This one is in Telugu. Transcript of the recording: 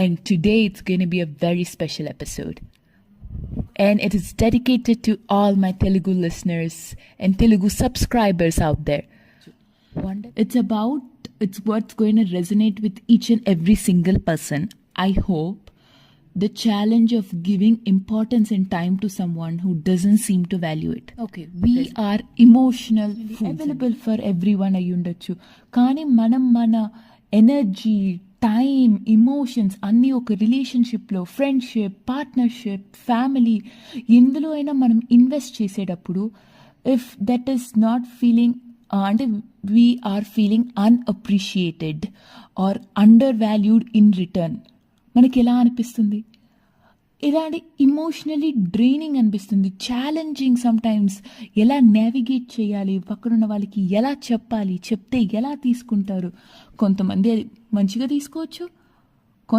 And today it's going to be a very special episode. And it is dedicated to all my Telugu listeners and Telugu subscribers out there. It's what's going to resonate with each and every single person. I hope the challenge of giving importance and time to someone who doesn't seem to value it. Okay, we are emotional, available for everyone అయ్యుండొచ్చు, కానీ మనం మన ఎనర్జీ, టైం, ఎమోషన్స్ అన్నీ ఒక రిలేషన్షిప్లో, ఫ్రెండ్షిప్, పార్ట్నర్షిప్, ఫ్యామిలీ ఎందులో అయినా మనం ఇన్వెస్ట్ చేసేటప్పుడు if that is not feeling అంటే we are feeling unappreciated or undervalued in return, మనకి ఎలా అనిపిస్తుంది? ఇలాంటి ఇమోషనలీ డ్రైనింగ్ అనిపిస్తుంది, ఛాలెంజింగ్ సమ్టైమ్స్. ఎలా నావిగేట్ చేయాలి, పక్కనున్న వాళ్ళకి ఎలా చెప్పాలి, చెప్తే ఎలా తీసుకుంటారు? కొంతమంది అది మంచిగా తీసుకోవచ్చు,